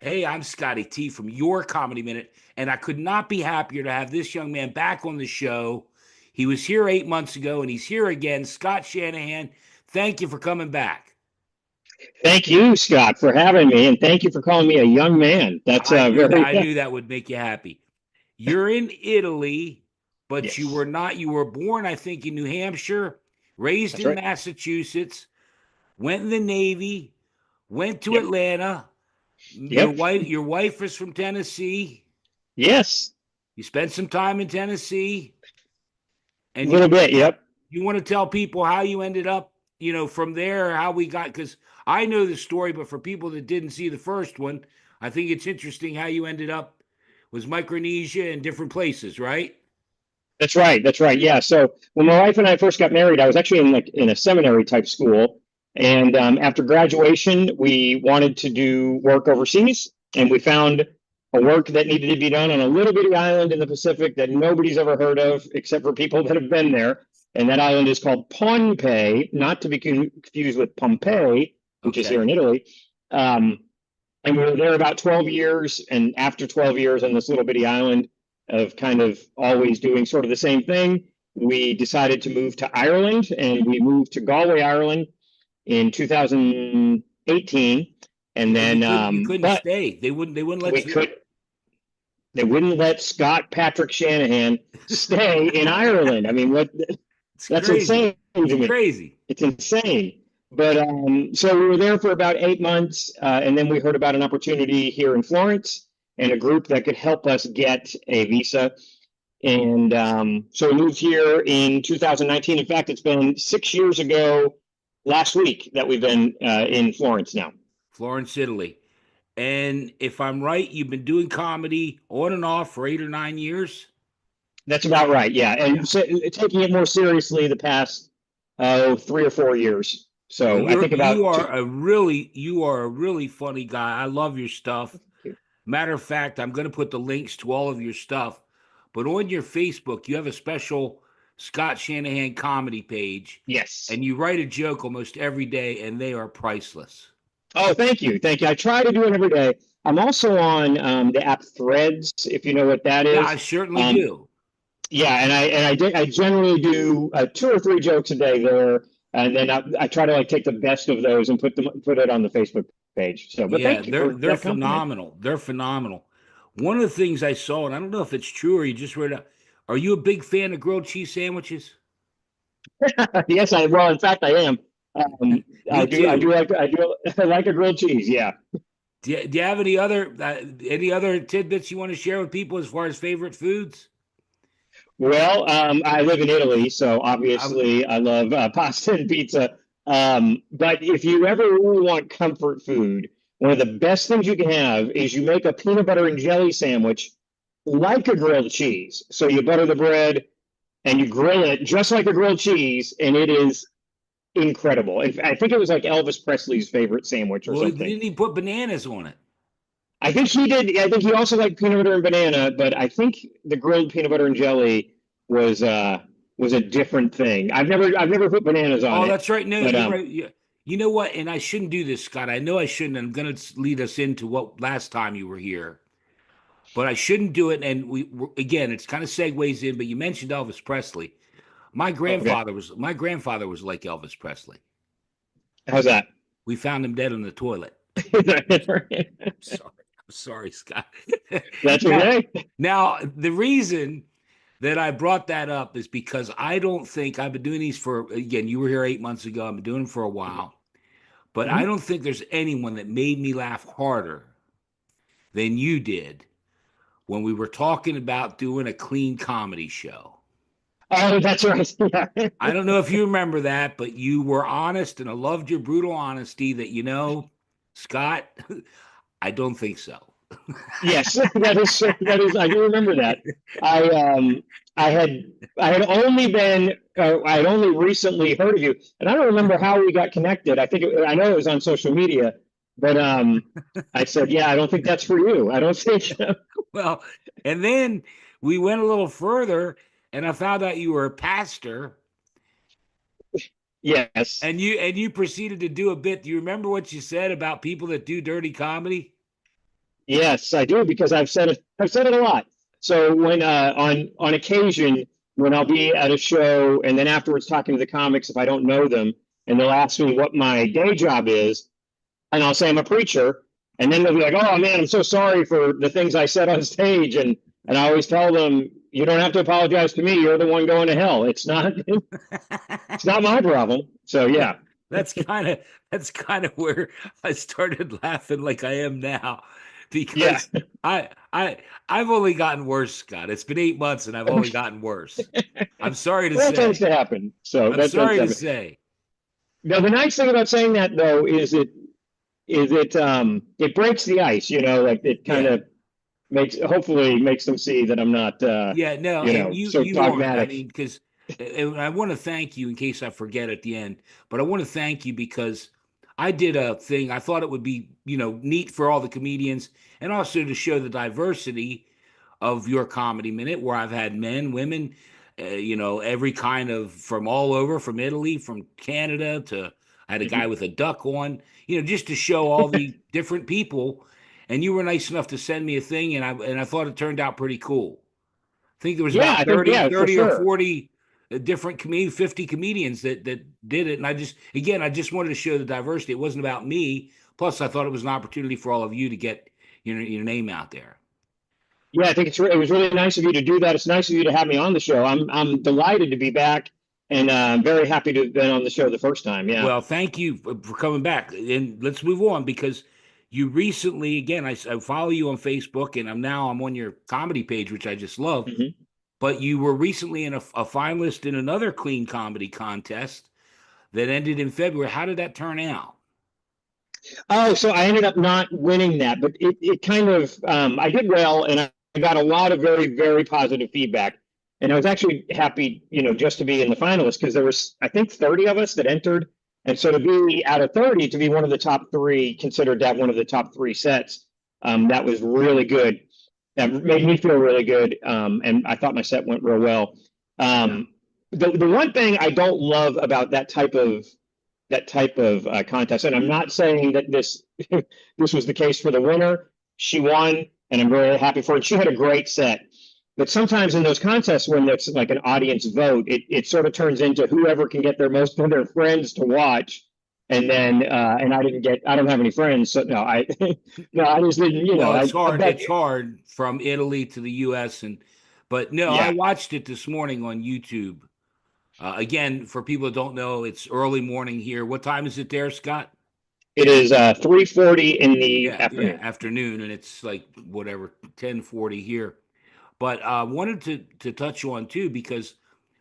Hey, I'm Scotty T from Your Comedy Minute, and I could not be happier to have this young man back on the show. He was here 8 months ago, and he's here again. Scott Shanahan, thank you for coming back. Thank you, Scott, for having me, and thank you for calling me a young man. That's I knew that. very I knew that would make you happy. You're in Italy, but you were yes. not. You were born, I think, in New Hampshire, raised That's in right. Massachusetts, went in the Navy, went to Yep. Atlanta. Your Yep. wife is from Tennessee. Yes. You spent some time in Tennessee. A And little bit. Yep. you want to tell people how you ended up, from there, how we got, because I know the story, but for people that didn't see the first one, I think it's interesting how you ended up was Micronesia and different places, right? That's right. That's right. Yeah. So when my wife and I first got married, I was actually in a seminary type school, and after graduation, we wanted to do work overseas, and we found a work that needed to be done on a little bitty island in the Pacific that nobody's ever heard of except for people that have been there. And that island is called Pohnpei, not to be confused with Pompeii, which is here Okay. in Italy. Um, and we were there about 12 years. And after 12 years on this little bitty island of kind of always doing sort of the same thing, we decided to move to Ireland, and we moved to Galway, Ireland in 2018. And Well, then, you couldn't but stay. They wouldn't let we you. could, they wouldn't let Scott Patrick Shanahan stay in Ireland. I mean, what? It's That's crazy. insane to It's me. crazy. It's insane. But so we were there for about 8 months, and then we heard about an opportunity here in Florence and a group that could help us get a visa. And so we moved here in 2019. In fact, it's been 6 years ago last week that we've been in Florence now. Florence, Italy. And if I'm right, you've been doing comedy on and off for 8 or 9 years. That's about right. Yeah. Yeah. And so, taking it more seriously the past 3 or 4 years. Well, So I think about two. you are a really funny guy. I love your stuff. Matter of fact, I'm going to put the links to all of your stuff. But on your Facebook, you have a special Scott Shanahan comedy page, Yes. and you write a joke almost every day, and they are priceless. Oh, thank you. Thank you. I try to do it every day. I'm also on the app Threads, if you know what that Yeah, I is. certainly Um, do. yeah, I generally do 2 or 3 jokes a day there, and then I try to like take the best of those and put it on the Facebook page. So, but Yeah, thank you they're for they're that compliment. phenomenal. They're phenomenal. One of the things I saw, and I don't know if it's true or you just read it. Are you a big fan of grilled cheese sandwiches? Yes, I well, in fact, I am. Me I do too. I like a grilled cheese. Yeah. Do you have any other tidbits you want to share with people as far as favorite foods? Well, I live in Italy, so I'm, obviously I love pasta and pizza. But if you ever really want comfort food, one of the best things you can have is you make a peanut butter and jelly sandwich like a grilled cheese. So you butter the bread and you grill it just like a grilled cheese, and it is incredible. I think it was like Elvis Presley's favorite sandwich or well, something. didn't he put bananas on it? I think he did. I think he also liked peanut butter and banana, but I think the grilled peanut butter and jelly was uh was a different thing. I've never put bananas on Oh, it, that's right. No, but you're right. You know what? And I shouldn't do this, Scott. I know I shouldn't. I'm going to lead us into what last time you were here, but I shouldn't do it. And again, it's kind of segues in. But you mentioned Elvis Presley. okay. My grandfather was like Elvis Presley. How's that? We found him dead on the toilet. Sorry. I'm sorry, Scott. That's now, okay. now, the reason that I brought that up is because I don't think I've been doing these for, again, you were here 8 months ago. I've been doing them for a while, but I Mhm. don't think there's anyone that made me laugh harder than you did when we were talking about doing a clean comedy show. Oh, that's right. Yeah. I don't know if you remember that, but you were honest, and I loved your brutal honesty that, Scott, I don't think so. Yes, that is true. That is. I do remember that. I um I had I had only been I had only recently heard of you, and I don't remember how we got connected. I know it was on social media, but I said, yeah, I don't think that's for you. I don't think. Well, and then we went a little further, and I found out you were a pastor, Yes. and you proceeded to do a bit. Do you remember what you said about people that do dirty comedy? Yes, I do because I've said it a lot. So when on occasion when I'll be at a show and then afterwards talking to the comics if I don't know them and they'll ask me what my day job is and I'll say I'm a preacher and then they'll be like, "Oh man, I'm so sorry for the things I said on stage." And I always tell them, "You don't have to apologize to me. You're the one going to hell. It's not my problem." So That yeah. that's kind of that's kind of where I started laughing like I am now, Yeah. because I I I've only gotten worse, Scott. It's been 8 months and I've only gotten worse. I'm sorry to Well, that tends say. to happen. So I'm that tends sorry to to happen. say. Now, the nice thing about saying that though is it breaks the ice, like it kind Yeah. of hopefully makes them see that I'm not Yeah, no, and so you aren't. I dogmatic. mean, because I want to thank you in case I forget at the end, but I want to thank you because I did a thing. I thought it would be, neat for all the comedians and also to show the diversity of your comedy minute, where I've had men, women, every kind of from all over, from Italy, from Canada to I had a guy Mhm. with a duck on, just to show all the different people. And you were nice enough to send me a thing, and I thought it turned out pretty cool. I think there was Yeah, about I think 30, yeah, for 30 or sure. 40 different 50 comedians that did it. And I just wanted to show the diversity. It wasn't about me. Plus, I thought it was an opportunity for all of you to get your name out there. Yeah, I think it was really nice of you to do that. It's nice of you to have me on the show. I'm delighted to be back, and I'm very happy to have been on the show the first time. Yeah. Well, thank you for coming back. And let's move on because you recently, again, I follow you on Facebook and I'm on your comedy page, which I just love. Mhm. But you were recently a finalist in another clean comedy contest that ended in February. How did that turn out? Oh, so I ended up not winning that, but it kind of I did well, and I got a lot of very very positive feedback, and I was actually happy, just to be in the finalists because there was I think 30 of us that entered, and so to be out of 30 to be one of the top three, considered that one of the top three sets, that was really good. That made me feel really good, and I thought my set went real well. Um, the one thing I don't love about that type of contest. And I'm not saying that this was the case for the winner. She won, and I'm very happy for it. She had a great set. But sometimes in those contests, when it's like an audience vote, it sort of turns into whoever can get most of their friends to watch. And then, and I don't have any friends, so no, no, I just didn't, Well, it's I hard. bet, It's hard from Italy to the U.S. But no, I yeah, watched it this morning on YouTube. Again, for people that don't know, it's early morning here. What time is it there, Scott? it is 3:40 in the Yeah, yeah, afternoon. afternoon, and it's like whatever 10:40 here. But wanted to touch on too because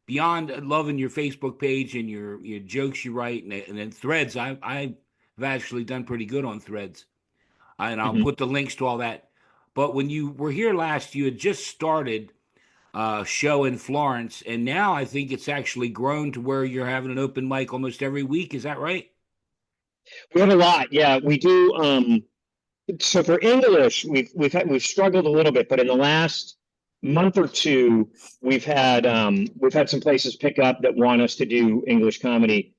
beyond loving your Facebook page and your jokes you write and then Threads, I've actually done pretty good on Threads, and I'll Mhm. put the links to all that. But when you were here last, you had just started a show in Florence, and now I think it's actually grown to where you're having an open mic almost every week. Is that right? We have a lot, yeah. We do. So for English, we've struggled a little bit, but in the last month or two, we've had some places pick up that want us to do English comedy.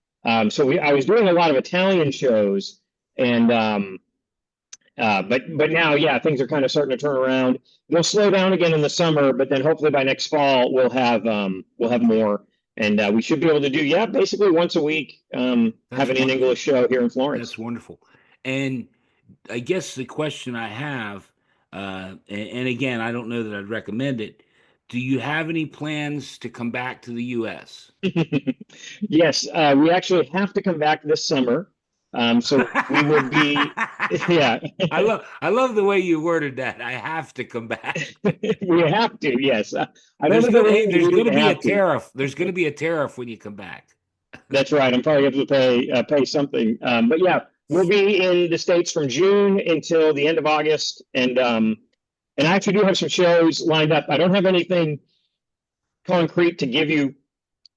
So I was doing a lot of Italian shows, and but now, yeah, things are kind of starting to turn around. They'll slow down again in the summer, but then hopefully by next fall we'll have more, and we should be able to do, yeah, basically once a week, That's having an English wonderful. show here in That's Florence. wonderful. And I guess the question I have, and again, I don't know that I'd recommend it. Do you have any plans to come back to the U.S.? Yes, we actually have to come back this summer. So we will be, yeah, I love the way you worded that. I have to come back. we have to. Yes, I don't know that we're There's really gonna to be a have to. tariff. There's gonna be a tariff when you come back. That's right. I'm probably able to pay something. But yeah, we'll be in the States from June until the end of August, and I actually do have some shows lined up. I don't have anything concrete to give you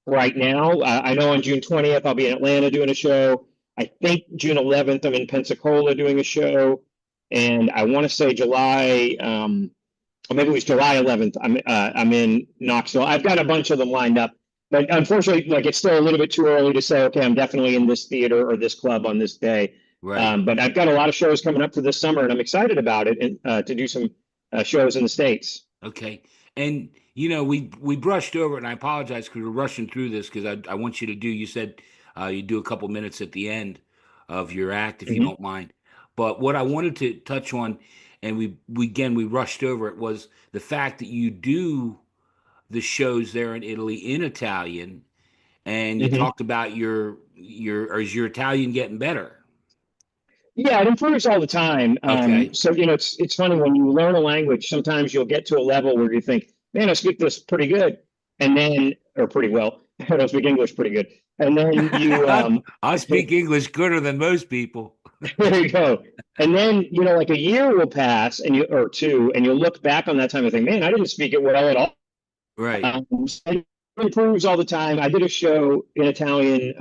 right now. I know on June 20th, I'll be in Atlanta doing a show. I think June 11th, I'm in Pensacola doing a show. And I want to say July, or maybe it was July 11th, I'm in Knoxville. I've got a bunch of them lined up. But unfortunately, like it's still a little bit too early to say, okay, I'm definitely in this theater or this club on this day. Right. But I've got a lot of shows coming up for this summer, and I'm excited about it, and to do some shows in the States. Okay. And we brushed over it, and I apologize because we're rushing through this because I want you to do. You said you do a couple minutes at the end of your act, if you Hmm. don't mind. But what I wanted to touch on, and we rushed over it, was the fact that you do the shows there in Italy in Italian, and you Hmm. talked about or is your Italian getting better? Yeah, it improves all the time. Okay. So it's funny when you learn a language. Sometimes you'll get to a level where you think, "Man, I speak this pretty good," and then or pretty well. I don't speak English pretty good, and then you I speak English gooder than most people. there you go. And then like a year will pass, and you or two, and you'll look back on that time and think, "Man, I didn't speak it well at all." Right. So it improves all the time. I did a show in Italian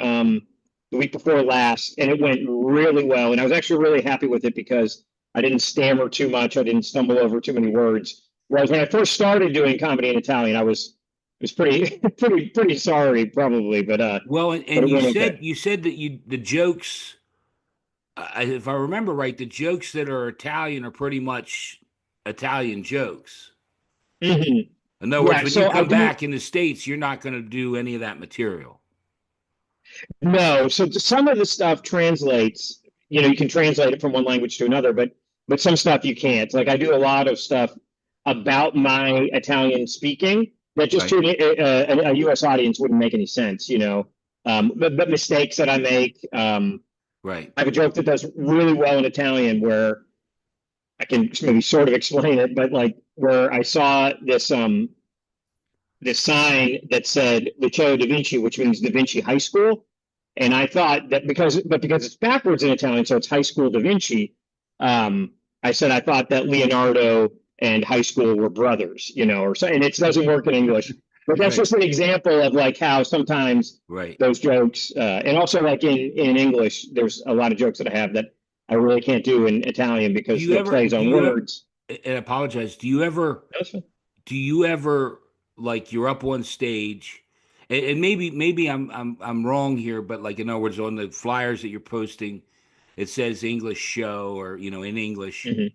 the week before last, and it went really well. And I was actually really happy with it because I didn't stammer too much. I didn't stumble over too many words. Whereas when I first started doing comedy in Italian, I was pretty pretty sorry probably, Well, but and it went okay. you said that the jokes, if I remember right, the jokes that are Italian are pretty much Italian jokes. Hmm. In other words, Yeah, when you so I come do. back in the States, you're not going to do any of that material. No, so some of the stuff translates. You can translate it from one language to another, but some stuff you can't. Like I do a lot of stuff about my Italian speaking that just Right. to a U.S. audience wouldn't make any sense. But mistakes that I make. Right. I have a joke that does really well in Italian where I can maybe sort of explain it, but like where I saw this sign that said Liceo da Vinci, which means Da Vinci High School. And I thought that because it's backwards in Italian, so it's High School Da Vinci. I said I thought that Leonardo and high school were brothers, or so, and it doesn't work in English. But that's Right. just an example of like how sometimes Right. those jokes, and also like in English, there's a lot of jokes that I have that I really can't do in Italian because they're plays Do on you ever, words. and I apologize, do you ever like you're up on stage, and maybe I'm wrong here, but like in other words, on the flyers that you're posting, it says English show or in English. Mhm.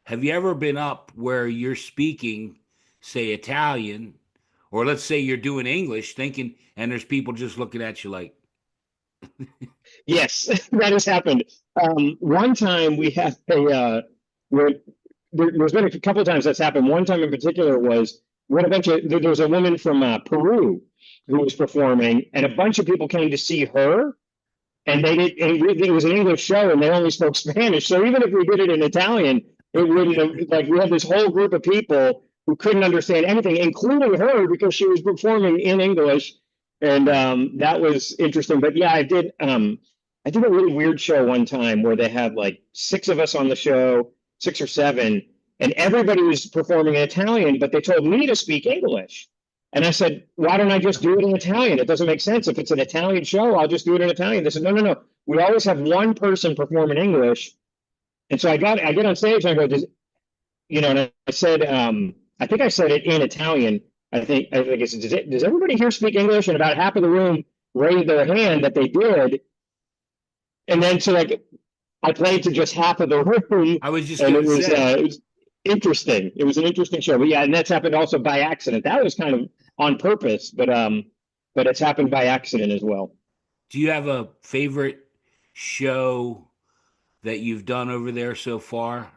Have you ever been up where you're speaking, say Italian, or let's say you're doing English, thinking, and there's people just looking at you like, Yes, that has happened. One time we had where there's been a couple of times that's happened. One time in particular was when there was a woman from Peru who was performing, and a bunch of people came to see her, and they did. And it was an English show, and they only spoke Spanish. So even if we did it in Italian, it wouldn't have, like we had this whole group of people who couldn't understand anything, including her because she was performing in English, and right, that was interesting. But yeah, I did. I did a really weird show one time where they had like six of us on the show, six or seven, and everybody was performing in Italian, but they told me to speak English. And I said, why don't I just do it in Italian? It doesn't make sense. If it's an Italian show, I'll just do it in Italian. They said, no, no, no. We always have one person perform in English. And so I get on stage and I go, and I said, I think I said it in Italian. I think I said, does everybody here speak English? And about half of the room raised their hand that they did. And then so like I played to just half of the room, I was just and gonna say, it was interesting. It was an interesting show. But yeah, and that's happened also by accident. That was kind of on purpose, but it's happened by accident as well. do you have a favorite show that you've done over there so far,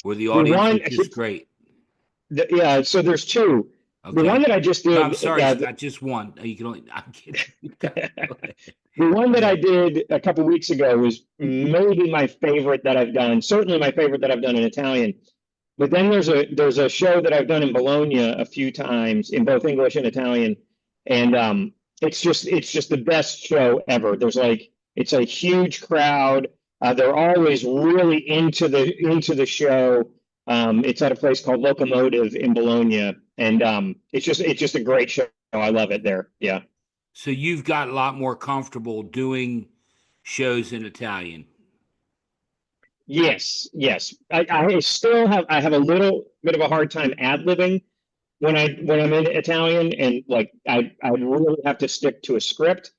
where the The audience one, was just great? yeah. So there's two. The one Okay. that I just No, I'm did, sorry, Scott. Just one. You can only. I'm kidding. Go ahead. the one Go that I ahead. did a couple weeks ago was maybe my favorite that I've done. Certainly my favorite that I've done in Italian. But then there's a show that I've done in Bologna a few times in both English and Italian, and it's just the best show ever. It's a huge crowd. They're always really into the show. It's at a place called Locomotive in Bologna, and it's just a great show. I love it there. Yeah. So you've got a lot more comfortable doing shows in Italian. Yes, yes. I have a little bit of a hard time ad-libbing when I'm in Italian, and like I really have to stick to a script.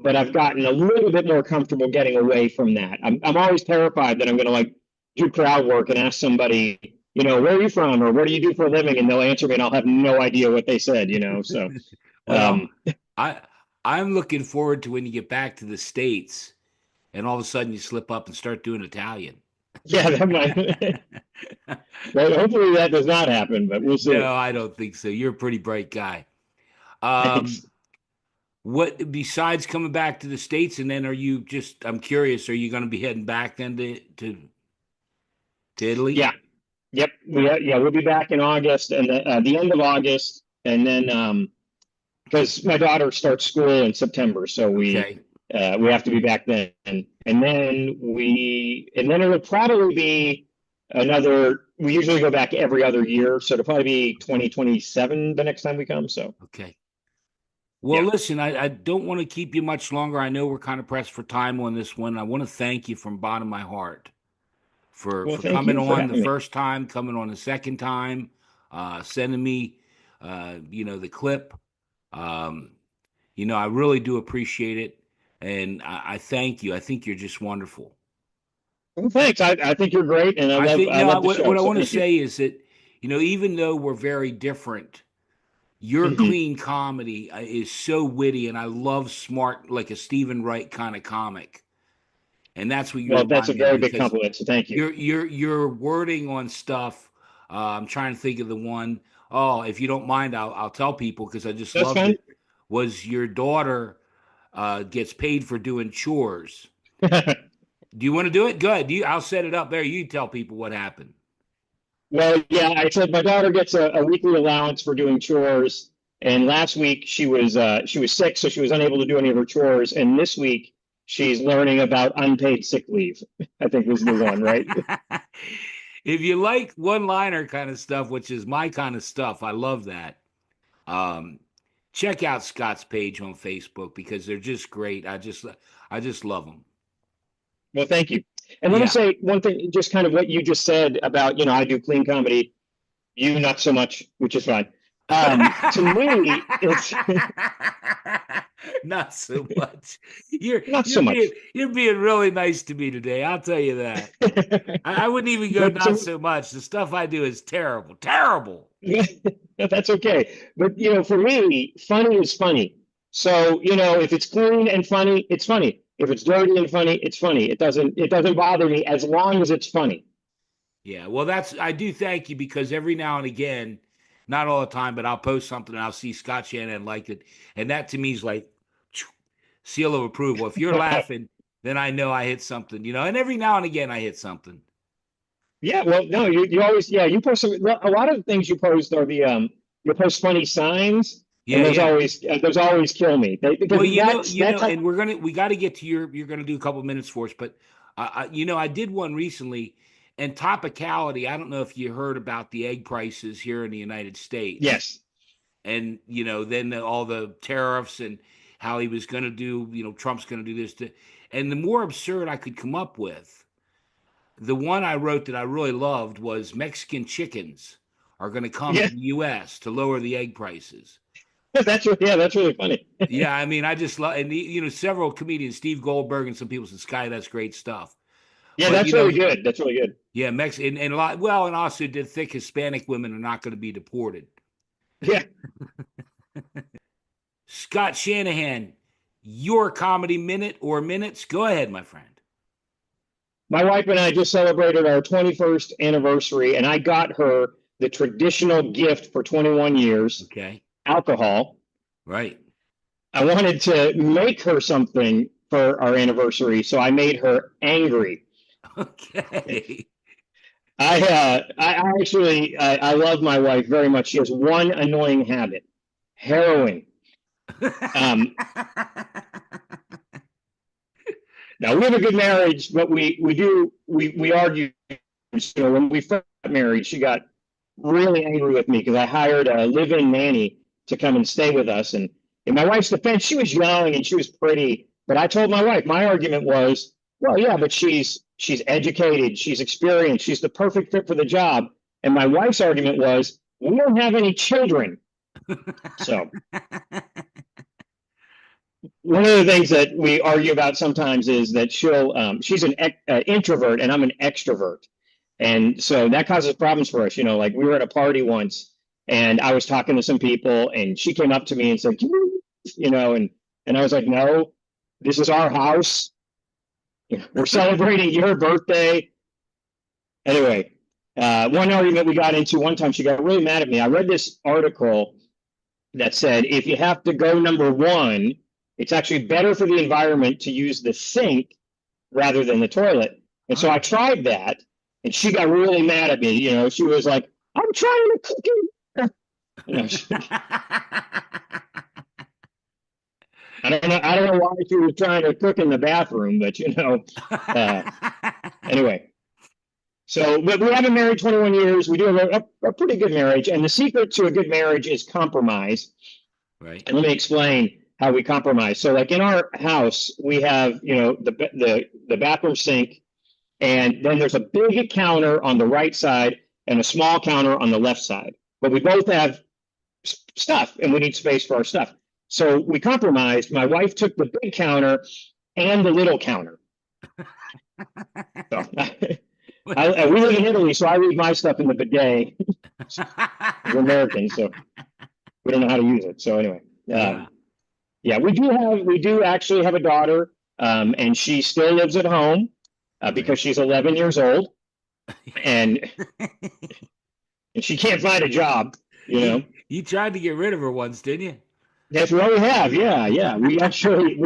but I've gotten a little bit more comfortable getting away from that. I'm always terrified that I'm going to like do crowd work and ask somebody, where are you from or what do you do for a living? And they'll answer me and I'll have no idea what they said, So, Well, I I'm looking forward to when you get back to the States and all of a sudden you slip up and start doing Italian. yeah, that might, well, hopefully that does not happen, but we'll see. No, I don't think so. You're a pretty bright guy. Um, Thanks. what besides coming back to the States, and then are you just? I'm curious. Are you going to be heading back then to Italy? Yeah. Yep. Yeah, we'll be back in August and the end of August. And then, because my daughter starts school in September, so Okay. we have to be back then, and then it'll probably be another. We usually go back every other year, so it'll probably be 2027 the next time we come. So Okay. Well, yeah. listen, I don't want to keep you much longer. I know we're kind of pressed for time on this one. I want to thank you from the bottom of my heart Well, for thank coming you for on the having me. first time, coming on the second time, sending me, the clip. Um, I really do appreciate it, and I thank you. I think you're just wonderful. Well, thanks. I think you're great, and I think I love the what show. I So want to thank you. say is that even though we're very different, your Hmm. clean comedy is so witty, and I love smart, like a Stephen Wright kind of comic, and that's what you Well, that's remind a me of very big because compliment. So thank you. your wording on stuff. I'm trying to think of the one. Oh, if you don't mind, I'll tell people because I just That's loved fine. it. Was your daughter gets paid for doing chores? Do you want to do it? Good. I'll set it up there. You tell people what happened. Well, yeah, I said my daughter gets a weekly allowance for doing chores, and last week she was sick, so she was unable to do any of her chores. And this week she's learning about unpaid sick leave. I think was the one, right? If you like one-liner kind of stuff, which is my kind of stuff, I love that. Um, check out Scott's page on Facebook because they're just great. I just love them. Well, thank you. And let me Yeah. say one thing, just kind of what you just said about, I do clean comedy, you not so much, which is fine. To me, it's Not so much. You're not so you're being much. you're being really nice to me today. I'll tell you that. I wouldn't even go But not so much. The stuff I do is terrible, terrible. that's okay. But for me, funny is funny. So, if it's clean and funny, it's funny. If it's dirty and funny, it's funny. It doesn't bother me as long as it's funny. Yeah, well, I do thank you because every now and again, not all the time, but I'll post something and I'll see Scott Shanahan liked it, and that to me is like seal of approval. If you're laughing, then I know I hit something, And every now and again, I hit something. Yeah, well, no, you always, yeah, you post a lot of the things you post are you post funny signs, and Yeah, yeah. those always kill me because Well, that's how. and we got to get to you're gonna do a couple minutes for us, but I did one recently, and topicality. I don't know if you heard about the egg prices here in the United States, Yes. and then all the tariffs and how he was gonna do, Trump's gonna do this, and the more absurd I could come up with, the one I wrote that I really loved was Mexican chickens are gonna come Yeah. to the U.S. to lower the egg prices. That's really funny. Yeah, I mean, I just love, and several comedians, Steve Goldberg, and some people said, "Sky, that's great stuff." Yeah, But that's really good. That's really good. yeah, Mexican and a lot. Well, and also the thick Hispanic women are not going to be deported. Yeah. Scott Shanahan, your comedy minute or minutes? Go ahead, my friend. My wife and I just celebrated our 21st anniversary, and I got her the traditional gift for 21 years, Okay, alcohol. right. I wanted to make her something for our anniversary, so I made her angry. Okay. I actually I love my wife very much. She has one annoying habit: heroin. Um, Now we have a good marriage, but we argue. When we first got married, she got really angry with me because I hired a live-in nanny to come and stay with us. And in my wife's defense, she was young and she was pretty. But I told my wife, my argument was, well, yeah, but she's educated, she's experienced, she's the perfect fit for the job. And my wife's argument was, we don't have any children. So one of the things that we argue about sometimes is that she's an introvert and I'm an extrovert. And so that causes problems for us. Like we were at a party once and I was talking to some people and she came up to me and said, "Can and I was like, no, this is our house. We're celebrating your birthday." Anyway, one argument we got into one time, she got really mad at me. I read this article that said if you have to go number one, it's actually better for the environment to use the sink rather than the toilet. And so I Oh. tried that, and she got really mad at me. She was like, "I'm trying to cook it." You know, I don't know. I don't know why she was trying to cook in the bathroom, but uh, anyway. So, but we have been married 21 years. We do have a pretty good marriage, and the secret to a good marriage is compromise. Right. And let me explain how we compromise. So, like in our house, we have the bathroom sink, and then there's a big counter on the right side and a small counter on the left side. But we both have stuff, and we need space for our stuff. So we compromised. My wife took the big counter and the little counter. So we live in Italy, so I leave my stuff in the bidet. We're Americans, so we don't know how to use it. So anyway, Yeah. yeah, we do actually have a daughter, and she still lives at home Right. because she's 11 years old, and she can't find a job. You You know, you tried to get rid of her once, didn't you? that's what we have. Yeah, yeah. We actually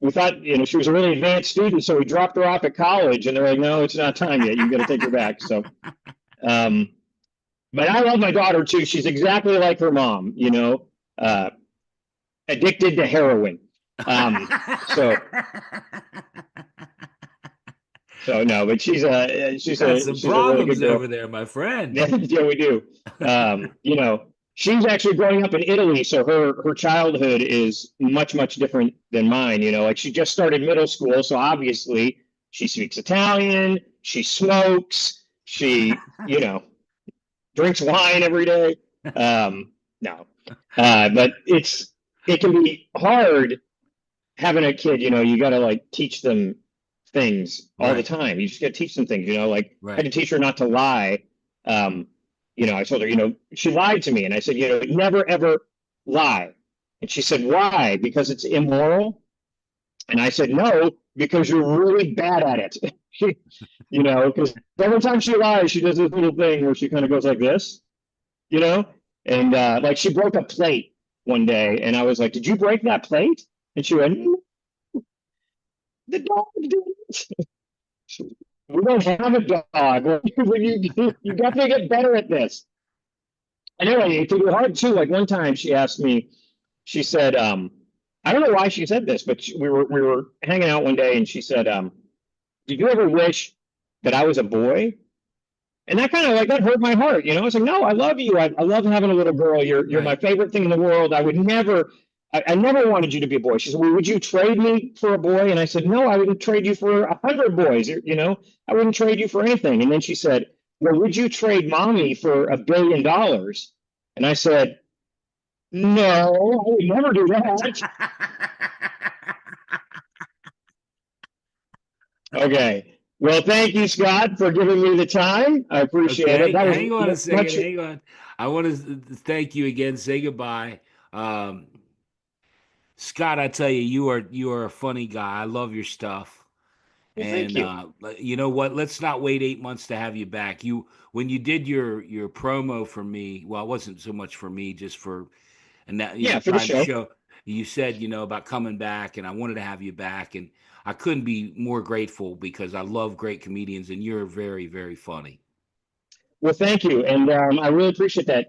we thought she was a really advanced student, so we dropped her off at college, and they're like, "No, it's not time yet. You've got to take her back." So, um, but I love my daughter too. She's exactly like her mom. Uh, addicted to heroin. So no, but You got some she's a really good problems over girl. there, my friend. Yeah, we do. She's actually growing up in Italy, so her childhood is much different than mine. Like she just started middle school, so obviously she speaks Italian, she smokes, she drinks wine every day. No, but it can be hard having a kid. You got to like teach them things all the Right, time. You just got to teach them things. Like I had right. to teach her not to lie. Um, I told her, she lied to me, and I said, never ever lie. And she said, "Why? Because it's immoral." And I said, "No, because you're really bad at it." Because every time she lies, she does this little thing where she kind of goes like this, you know, and like she broke a plate one day, and I was like, "Did you break that plate?" And she went, "No, the dog did it." We don't have a dog. You got to get better at this. Anyway, it can be hard too. Like one time, she asked me. She said, I don't know why she said this, but we were hanging out one day, and she said, "Did you ever wish that I was a boy?" And that kind of like that hurt my heart. I was like, "No, I love you. I love having a little girl. You're my Right. favorite thing in the world. I would never." I never wanted you to be a boy. She said, "Well, would you trade me for a boy?" And I said, "No, I wouldn't trade you for 100 boys. I wouldn't trade you for anything." And then she said, "Well, would you trade mommy for $1 billion?" And I said, "No, I would never do that." Okay. Well, thank you, Scott, for giving me the time. I appreciate it. Okay, That was hang on a second. much. Hang on. I want to thank you again. Say goodbye. Um, Scott, I tell you, you are a funny guy. I love your stuff. Well, thank And you. you know what? Let's not wait 8 months to have you back. When you did your promo for me, well, it wasn't so much for me, just for and that Yeah, for the trying to show. show. You said about coming back, and I wanted to have you back, and I couldn't be more grateful because I love great comedians, and you're very very funny. Well, thank you, and I really appreciate that.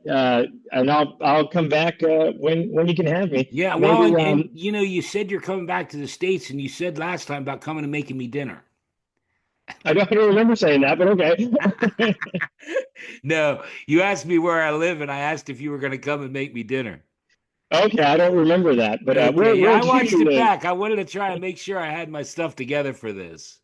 And I'll come back when you can have me. Yeah, well, Maybe and you said you're coming back to the States, and you said last time about coming and making me dinner. I don't remember saying that, but okay. No, you asked me where I live, and I asked if you were going to come and make me dinner. Okay, I don't remember that, but Okay, where yeah, where I do you watched it live? back. I wanted to try and make sure I had my stuff together for this.